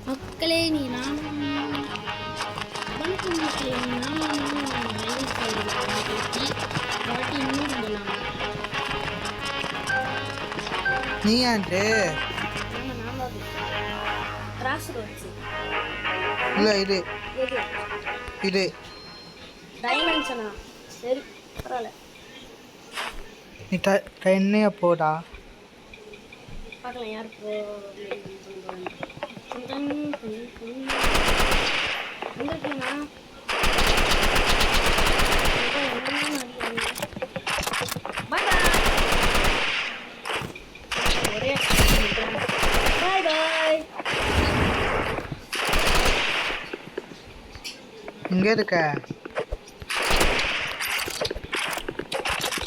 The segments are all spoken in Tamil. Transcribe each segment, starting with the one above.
மக்களே நீ நானும் வணக்கம் மக்களே நீ நானும் ரயில் பேசி பாட்டி இன்னும் சொல்லலாம் நீ ஆண்டு நாம கிராஸ் ரோட்ஸ் இல்லை இது டைமென்ஷனா சரி பரவாயில்ல நீ ட்ரெயினே போடா பார்க்கலாம் யார் போ வந்துருக்கீங்களா ஒரே பாய் பாய் இங்கே இருக்க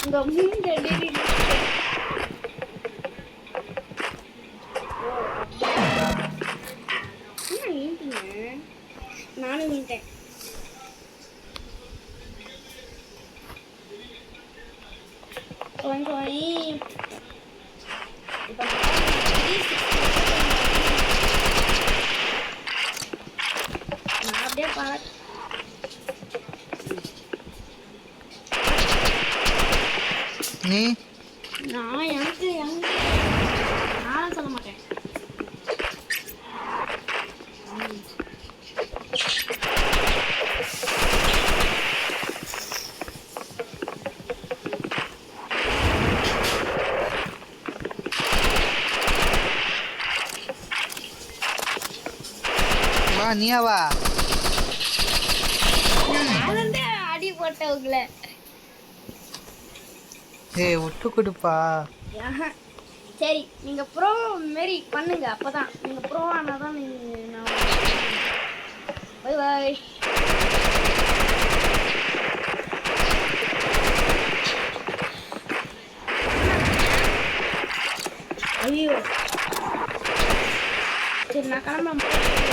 உங்க மூஞ்ச நானும் மீட்டேன் நான் அப்படியே நீ நான் எனக்கு நானும் சொல்ல மாட்டேன் வா நீயா வா அடி போட்டவங்கள ஏய் விட்டு கொடுப்பா சரி நீங்க ப்ரோ மாரி பண்ணுங்க அப்பதான் நீங்க ப்ரோ ஆனாதான் நீங்க பை பாய் ஐயோ சரி நான் கிளம்புறேன்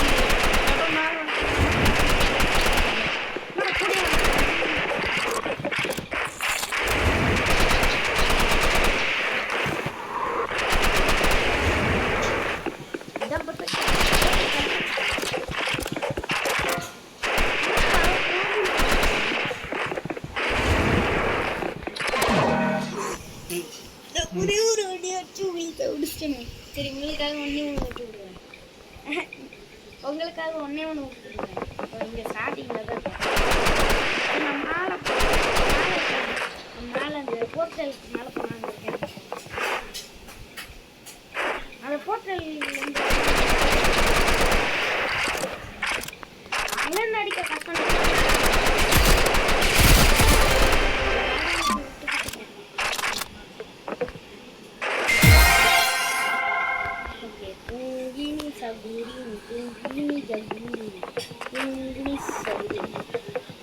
ஒரே ஒரு அடி அடிச்சு உங்களுக்கு முடிச்சிட்டேன் சரி உங்களுக்காக ஒன்றே ஒன்று விட்டு விடுவேன் உங்களுக்காக ஒன்றே ஒன்று விட்டு விடுவேன் இப்போ இங்கே ஸ்டார்டிங்கில் தான் நம்ம மேலே அந்த போர்ட்டலுக்கு மேலே போனாங்க இருக்கேன் அந்த போர்ட்டல் அங்கேருந்து அடிக்க கஷ்டம்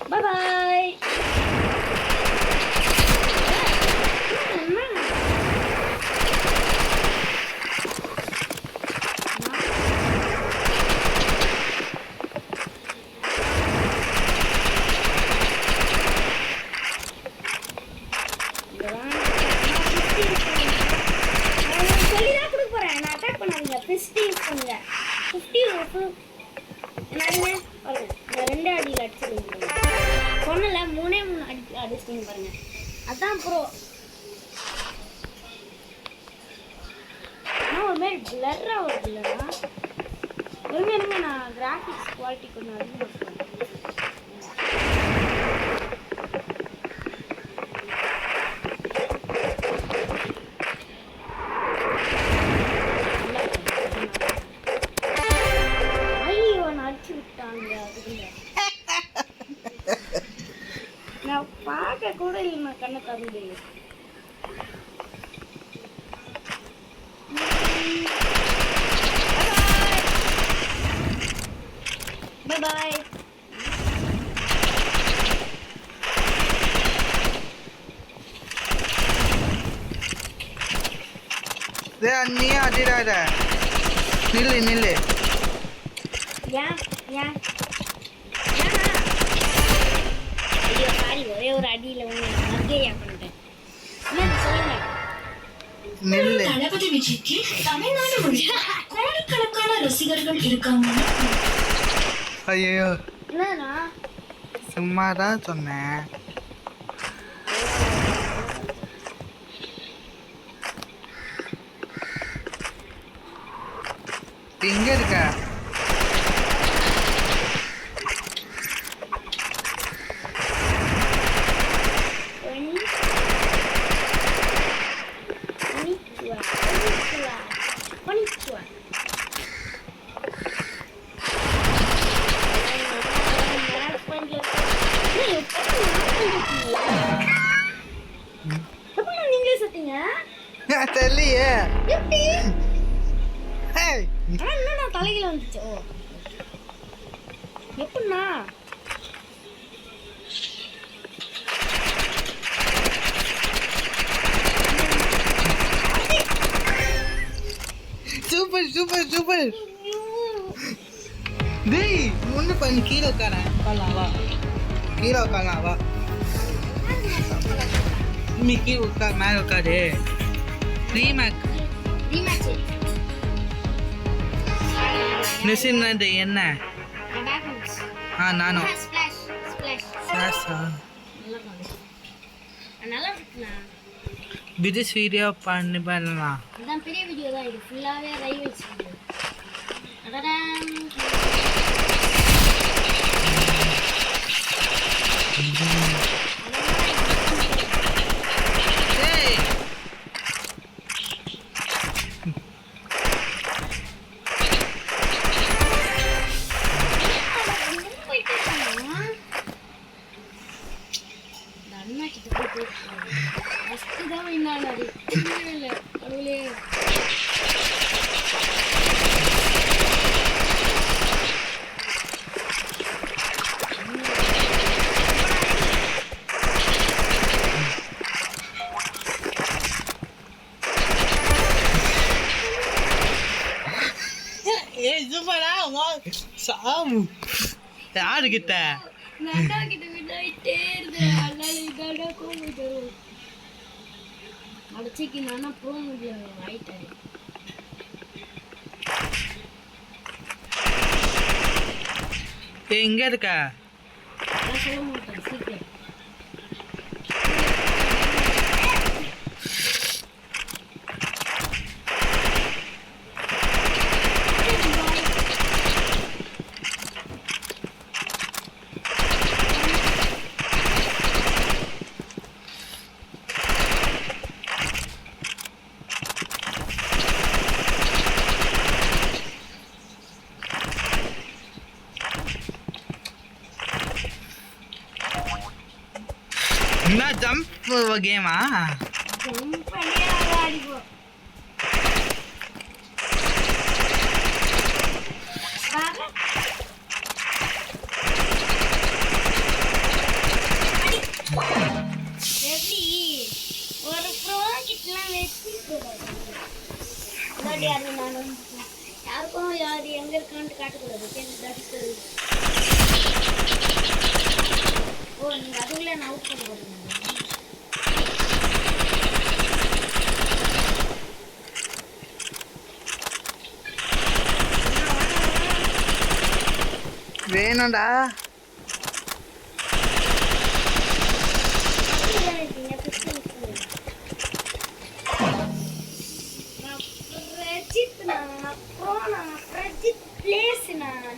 Bye bye. ரெண்டு அடியில் அடிச்சுருங்க சொன்னல மூணே அடி அடிச்சிட்டிங்க பாருங்க அதான் ப்ரோ ஆனால் ஒரு மாதிரி பிளர்ராக வருது இல்லைனா இருங்க நான் கிராஃபிக்ஸ் குவாலிட்டி கொஞ்சம் அதிகமாக நான் பார்க்க கூட இல்லை நான் கண்ணை தந்து பாய் நீ அடிடாத நில்லு ஏன் ஐயோ சாரி ஒரே ஒரு அடியில் ஒன்று மர்க்கையா பண்ணிட்டேன் சொல்லுங்க நெல்லு தளபதி விஜய்க்கு தமிழ்நாடு முழுக்க கோடிக்கணக்கான லட்சக்கணக்கான ரசிகர்கள் இருக்காங்க. ஐயோ என்னண்ணா சும்மா தான் சொன்னேன். எங்க இருக்க? நீங்களே சத்தீங்க தெரியலையே. எப்படி ஏய், ஆனா என்னண்ணா தலையில வந்துச்சு ஓ எப்படிண்ணா சூப்பர் சூப்பர் சூப்பர். டேய் ஒண்ணு பண்ணு, கீழே உட்காரேன். வா கீழே உட்காரலாம் வா. நீ கீழே உட்காரு, மேலே உட்காரு. ரீமேக் ரீமேட்ச் மிஷின் என்ன? நானும் ஸ்பிளாஷ் ஸ்பிளாஷ் சாஸா நல்லா இருக்குண்ணா பிடிஸ் வீடியோ பண்ணலாம். அதான் பெரிய வீடியோ தான் இது ஃபுல்லாவே ரைவல்ஸ் வீடியோ. அடடாம் ஏய் ஏய் சூப்பரா வா சாமு. யாருக்கிட்ட? அடிச்சிக்கு நானா போக முடியாது ஆயிட்டாரு. எங்க இருக்க? நான் சொல்ல மாட்டேன் சீக்கிரம். என்ன ஜம்ப் கேமா? ஜம்ப் பண்ணி ஆடிப்போம். எப்படி ஒரு ப்ரோ கிட்டலாம் வெச்சு நானும் யாருக்கும் யார் எங்க இருக்கான்னு காட்டக்கூடாது. ஓ நீங்க அதுக்குள்ள நான் அவுட் பண்ண போறீங்க. வேணும்டா.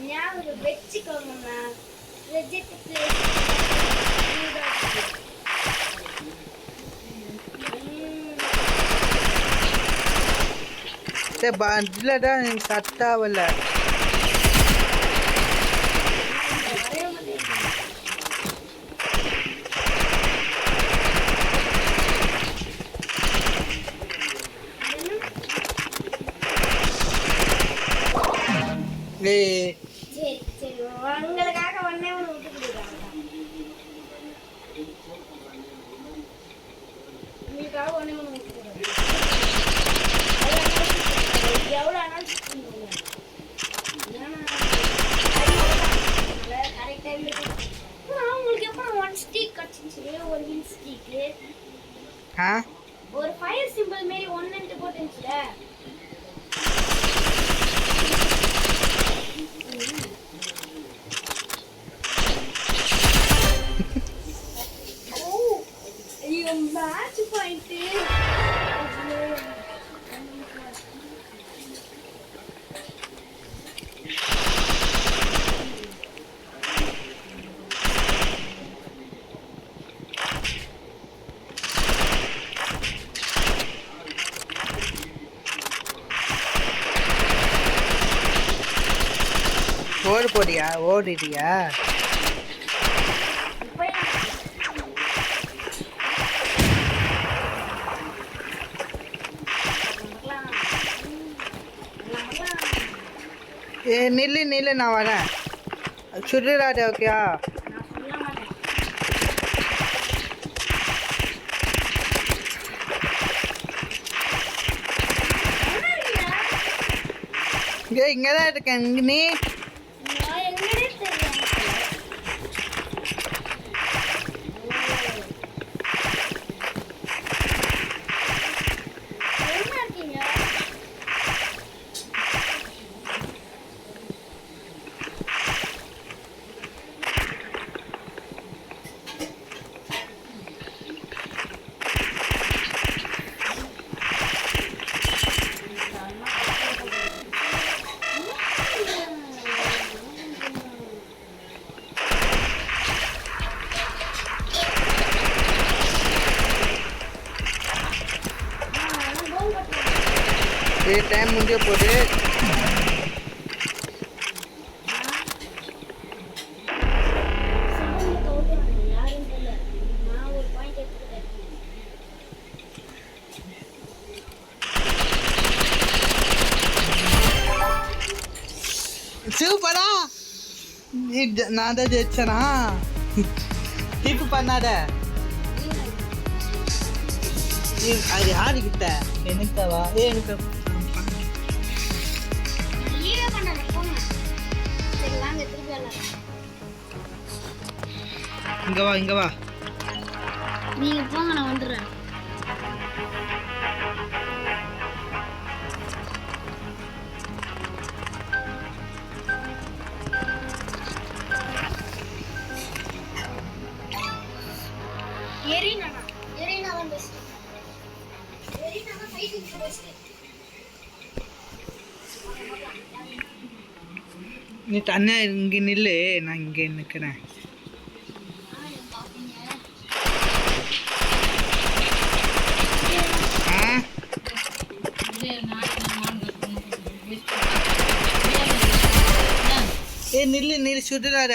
ஞாபகம் வச்சுக்கோங்கண்ணா. ரெஜிட் பிளேஸ் இல்லடா எனக்கு சட் ஆகல. சரி சரி உங்களுக்காக ஒன்னே ஒன்று விட்டு கொடுக்குறாங்க. உங்களுக்காக ஒன்னே ஒன்று விட்டு கொடுக்குறாங்க. எவ்வளோ ஆனாலும் உங்களுக்கு எப்போ ஒன் ஸ்டீக் கிடச்சிச்சு? ஒரு வின் ஸ்டீக்கு ஒரு ஃபயர் சிம்பிள் மாரி ஒன்னுட்டு போட்டுச்சுல ஓடு போடியா ஓடிடியா ஏ நில்லு நில்லு நான் வரேன் சுடுறாரு ஓகேயா இங்கே தான் இருக்கேன் நீ டைம் முடிய போகுது சூப்பரா நான் தான் ஜெயிச்சனா டிப்பு பண்ணாத அது யாருக்கிட்ட எனக்கவா எனக்கு இங்க வா இங்க வா நீங்க போங்க நான் வந்துடுறேன் நீ தனியா இங்கே நில்லு நான் இங்கே நிற்கிறேன் ஏ நில்லு நில்லு சுடுறார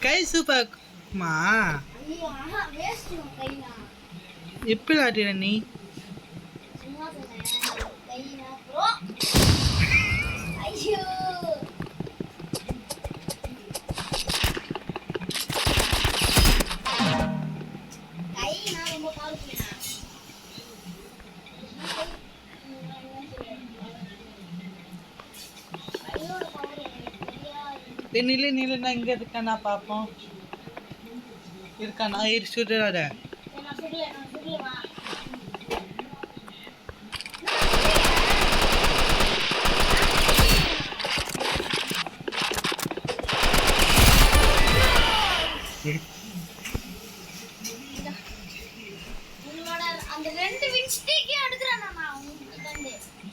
கை சூப்பர்மா எப்படி ஆடுற நீ நில்லு நில்லு நான் இங்கே இருக்கானா பார்ப்போம் இருக்கானா சுடுறாத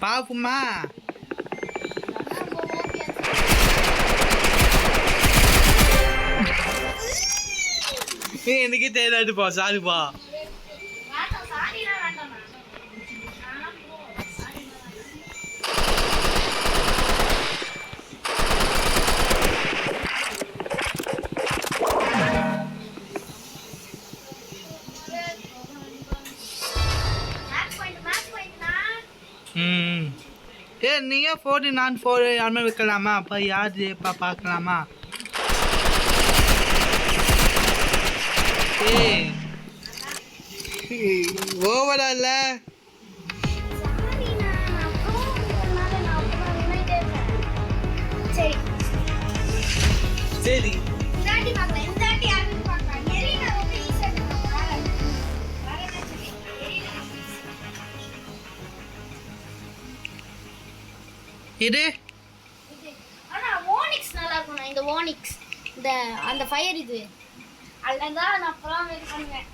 பாப்புமா எனக்கே தெரியாதுப்பா சாரிப்பா ஏ நீயே 4 நான் 4 யாருமே வைக்கலாமா அப்போ யார் ஜெயிப்பா பார்க்கலாமா ஓவரா இல்ல சரி இது ஆனா ஓனிக்ஸ் நல்லா இருக்கும். இந்த ஓனிக்ஸ் இந்த அந்த ஃபயர் இது அதுதான் நான் ப்ரோ மேக் பண்ணுவேன்.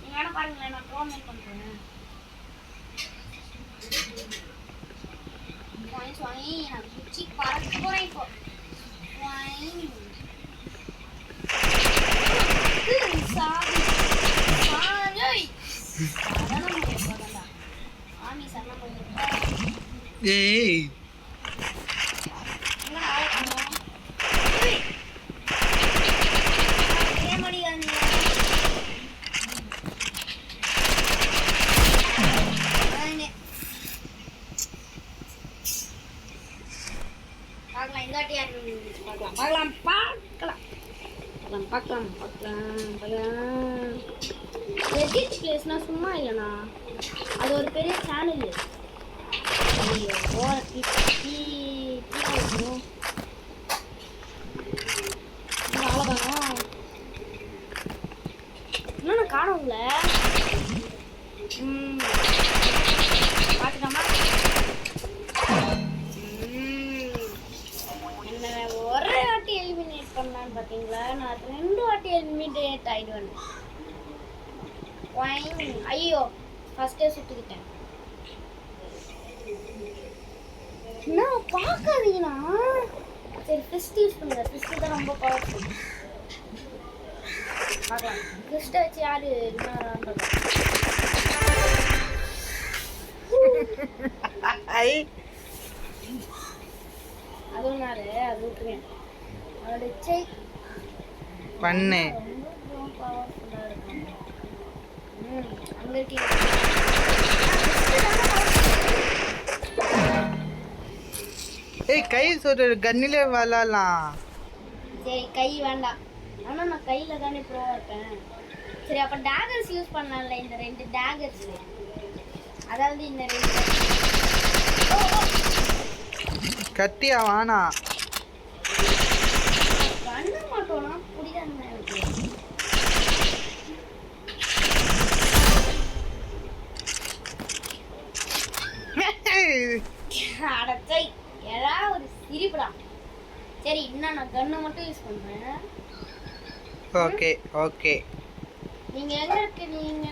நீங்க வேணா பாருங்களேன், நான் ப்ரோ மேக் பண்றேன். வாங்கி நான் குச்சி பறக்க போறேன் இப்போ. சாமி சாமி ஆமி சரணம் போயிட்டு ஏய் சும்மா இல்லைண்ணா, அது ஒரு பெரிய சேனல். இன்னொன்னு காணும்ல பார்த்துக்காமா என்ன ஒரே வாட்டி எலிமினேட் பண்ணலான்னு பார்த்தீங்களா? நான் 2 வாட்டி எலிமினேட் ஆயிடுவேன். ஐயோ ஃபர்ஸ்டே சுட்டுக்கிட்டேன். என்ன பார்க்காதீங்கண்ணா. சரி ஃபிஸ்ட் யூஸ் பண்ணுங்க, ஃபிஸ்ட் தான் ரொம்ப பவர்ஃபுல். பார்க்கலாம் ஃபிஸ்ட்டை வச்சு யாரு என்ன அதனால அது விட்டுருவேன். அதோட இச்சை பண்ணு ரொம்ப பவர்ஃபுல்லாக இருக்கும். அங்கே இருக்கீங்க. ஏய் கை சொல்ற கன்னிலே விளாடலாம். சரி கை வேண்டாம், ஆனால் நான் கையில் தானே ப்ரோவாக இருப்பேன். சரி அப்போ டேகர்ஸ் யூஸ் பண்ணலாம்ல, இந்த 2 டேகர்ஸ். அதாவது இந்த 2 கத்தியா வானா பண்ண மாட்டோம்னா புரியாதுங்க எனக்கு. அடச்சை ஏதாவது ஒரு சிரிப்புடா. சரி இன்னும் நான் கன்னை மட்டும் யூஸ் பண்ணுறேன். Okay okay. நீங்க எங்க இருக்கீங்க?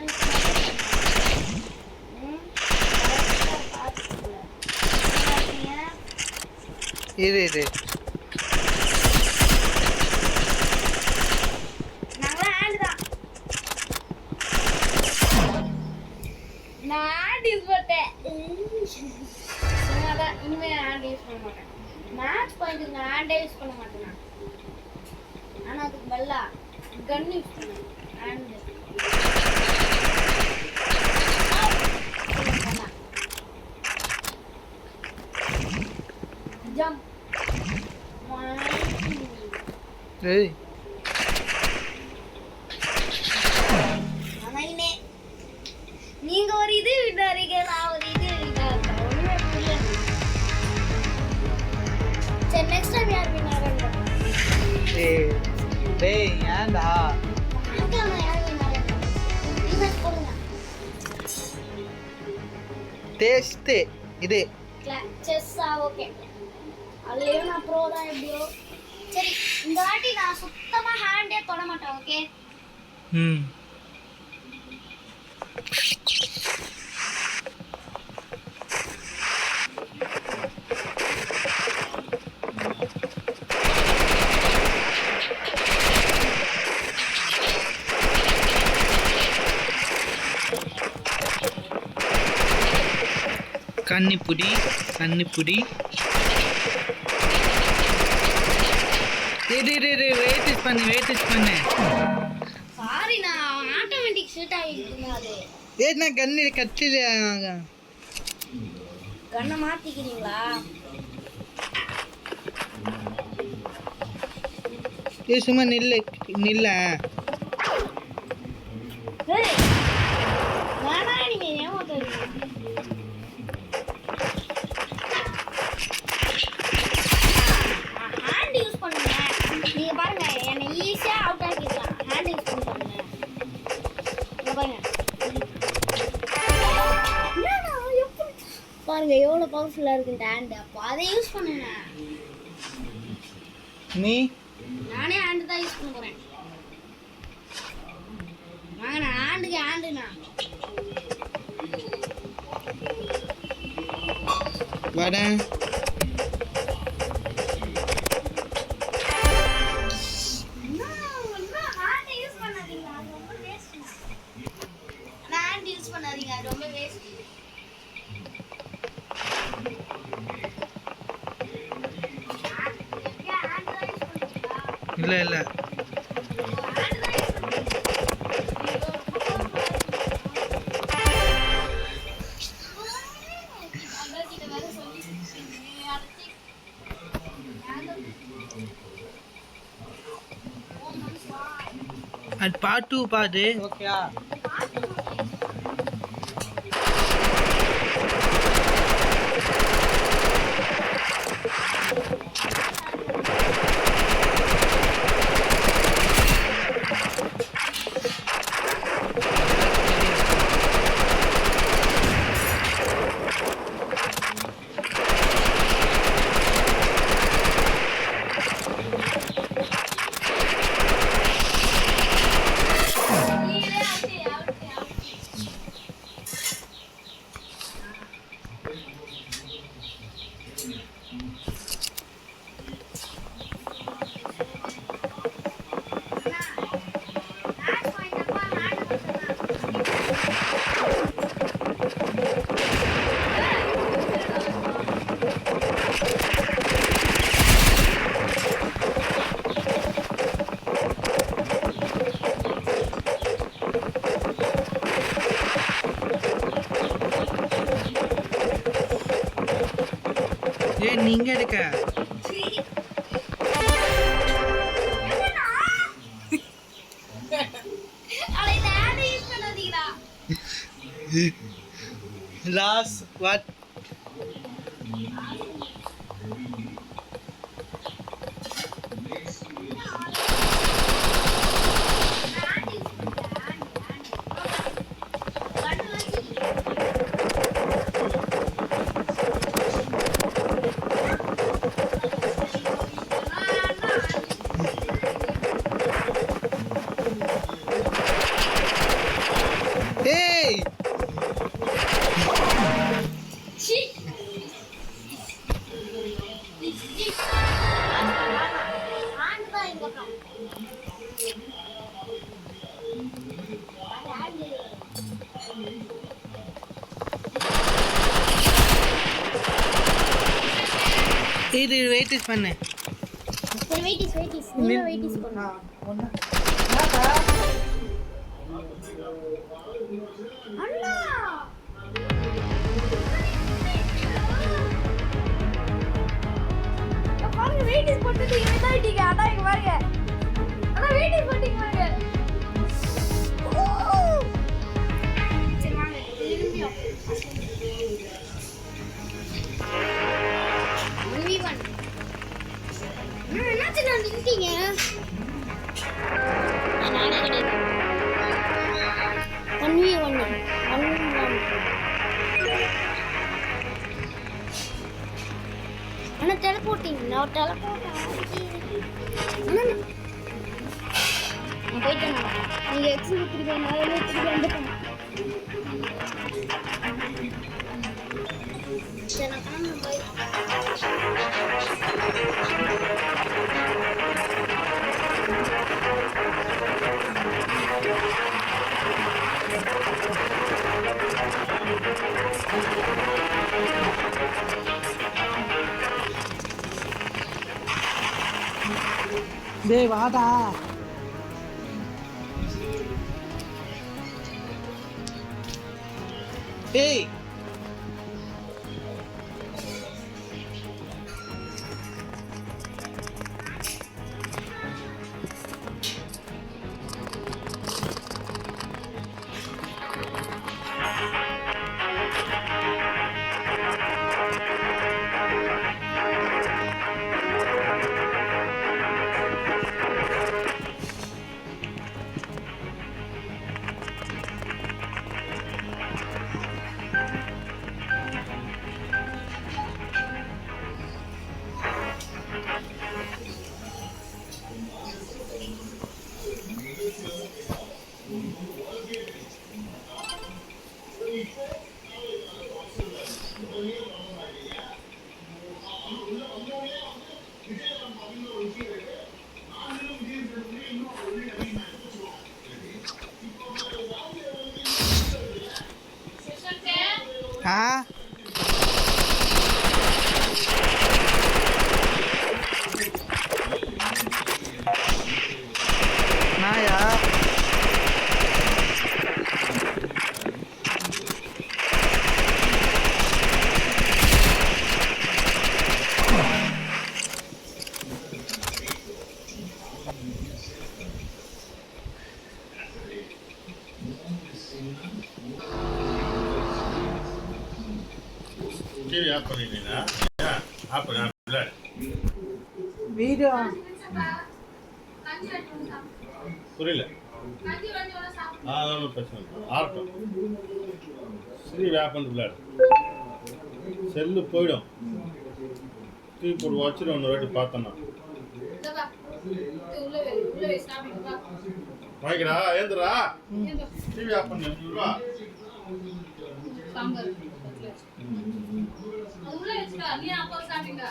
இரு இரு. நாங்க ஹேண்ட் தான். நான் ஹேண்ட் யூஸ் பண்ணேன். அதான் இனிமே ஹேண்ட் யூஸ் பண்ண மாட்டேன். மேட்ச் பாயிண்ட் நான் ஹேண்டே யூஸ் பண்ண மாட்டேன். ஆனா அதுக்கு பதிலா கன் யூஸ் பண்ணுவேன். Hand jump. ஏய் அனைனே நீங்க ஒரு இது விடாதீங்க, நான் ஒரு இது விடாதேன். ஒண்ணுமே புரியல. சரி நெக்ஸ்ட் டைம் யார் வின்னாரன்னு ஏய் டேய் ஏன்டா பார்க்கலாம். யார் வின்னாரன்னு இவன் போடுங்க. டேஸ்ட் இது செஸ்ஸா? ஓகே, அதுலயும் நான் ப்ரோ தான் எப்படியோ. சரி இந்த வாட்டி நான் சுத்தமா ஹேண்டே தொட மாட்டேன். ஓகே கன்னிப்புடி கன்னிப்புடி. இரு வெயிட் பண்ணு. சாரி நான் ஆட்டோமேட்டிக் ஷூட் ஆகிட்டு அது. ஏய் நான் கண்ணு கத்தில கண்ணை மாத்திக்கிறீங்களா? ஏய் சும்மா நில்ல. ஏய் வேணா நீங்க ஏமாத்தாதீங்க. ஹேண்ட் யூஸ் பண்ணுங்க. நீங்க பாருங்க என்னை ஈஸியா அவுட் ஆக்கிடலாம். ஹேண்ட் யூஸ் பண்ணுங்க. இங்க பாருங்க. என்னடா எப்படி பாருங்க பாருங்க எவ்வளோ பவர்ஃபுல்லாக இருக்கு இந்த ஹேண்டு. அப்போ அதை யூஸ் பண்ணுங்க. நீ நானே ஹேண்டு தான் யூஸ் பண்ண போகிறேன். வாங்க நான் ஹேண்டுக்கு ஹேண்டுண்ணா. வரேன். ரொம்ப வேஸ்ட். இல்லை இல்லை அது பார்ட் 2 பாரு. ஓகேயா? நீங்க எடுக்க லாஸ் வாட் இது வெயிட்டிஸ் பண்ணு. சரி வெயிட்டிஸ் நீங்க வெயிட்டிஸ் பண்ணு. அண்ணா பாருங்க வெயிட்டிஸ் போட்டுட்டு இதாயிட்டீங்க. அதான் இங்க பாருங்க. அதான் வெயிட்டிஸ் போட்டீங்க பாருங்க. சரி வாங்க திரும்பியும் 1v1. என்னாச்சு நான் நின்னுட்டீங்க? நானே கிடையாது. 1v1. அண்ணா டெலிபோர்ட்டிங். நான் டெலிபோர்ட் நான் போயிட்டேன். நீங்க எக்ஸிட் திருப்பி மேலே திருப்பி வந்துட்டேன். சரி நான் காண போய் டேய் வாடா. ஏய் ஆ நாயா டிவி ஆஃப் பண்ணிட்டீங்களா? ஆஃப் பண்ண வீடியோ புரியல. அதெல்லாம் பிரச்சனை இல்லை. ஆகட்டும். டிவி ஆஃப் பண்ணி விளையாடு. செல்லு போயிடும். டிவி போட்டு வச்சுட்டு ஒன்று வாட்டி பார்த்தோன்னா வாங்கிடா ஏந்துடா. டிவி ஆஃப் பண்ணி வச்சுருவா. சாம்பார் உள்ள வச்சுடா நீ அப்பா சாப்பிட்டீங்க